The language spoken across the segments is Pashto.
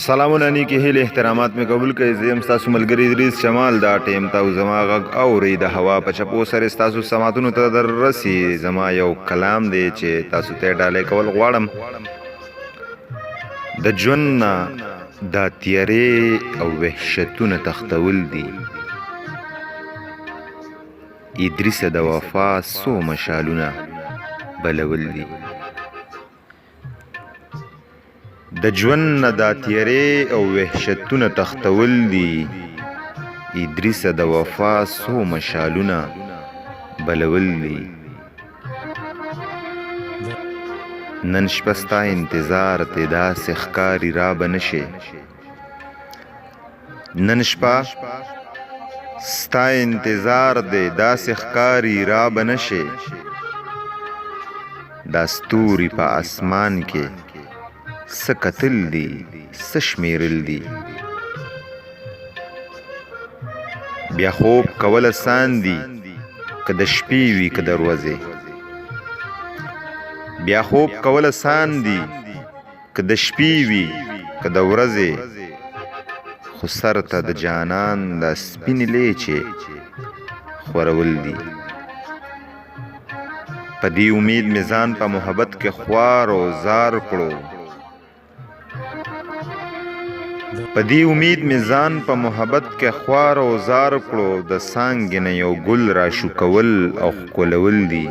سلامونه نیکی هیله احترامات می قبول کړئ. زه یم ستاسو ملګری ادریس شمال. دا ټیم ته زما غږ اورئ د هوا په چپو سره ستاسو سماعتونو ته در رسي. زما یو کلام دی چې تاسو ته ډالۍ کول غواړم. د ژوند نه دا تیارې او وحشتونه تختول دي. ادریسه د وفا څو مشالونه بلول دي. د ژوند نه دا تیارې او وحشتونه تختول دي. ادریسه د وفا څو مشالونه بلول دي. نن شپه ستا انتظار ته داسې ښکاري را به نشې. نن شپه ستا انتظار دی داسې ښکاري را به نشې. دا ستوري په اسمان کې څه کتل دي څه شمیرل دي. بیا خوب کول آسان دي که د شپې وي که د ورځې. بیا خوب کول آسان دي که د شپې وي که د ورځې. خو سر ته د جانان د سپینې لیچې خورول دي. په دې امید مې ځان په محبت کې خوار او زار کړو. په دې امید مې ځان په محبت کې خوار او زار کړو. د څانګې نه یو ګل را شو کول او ښکلول دي.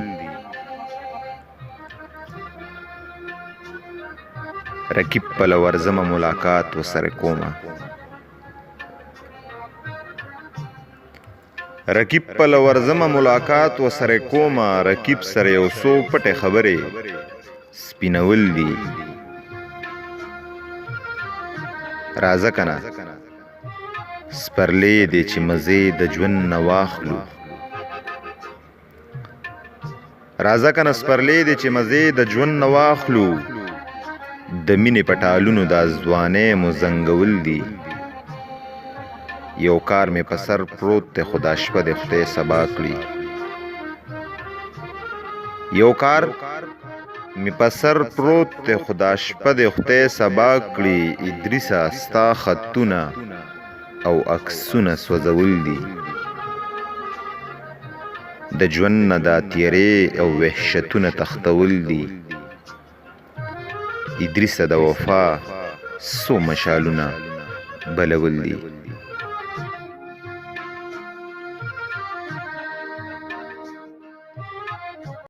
رقیب پله ورځمه ملاقات ورسره کومه. رقیب پله ورځمه ملاقات ورسره کومه. رقیب سره یو څو پټې خبرې سپینول دي. راځه کنه سپرلی دی چې مزې د ژوند نه واخلو. راځه کنه سپرلی دی چې مزې د ژوند نه واخلو. د مینې په ټالونو دا ځوانۍ مو زنګول دي. یو کار مې په سر پروت دی خو دا شپه د خدای سبا کړي. یو کار مې په سر پروت دی خو دا شپه د خدای سبا کړي. ادریسه ستا خطونه او عکسونه سوځول دي. د ژوند نه دا تیارې او وحشتونه تختول دي. ادریسه د وفا څو مشالونه بلول دي.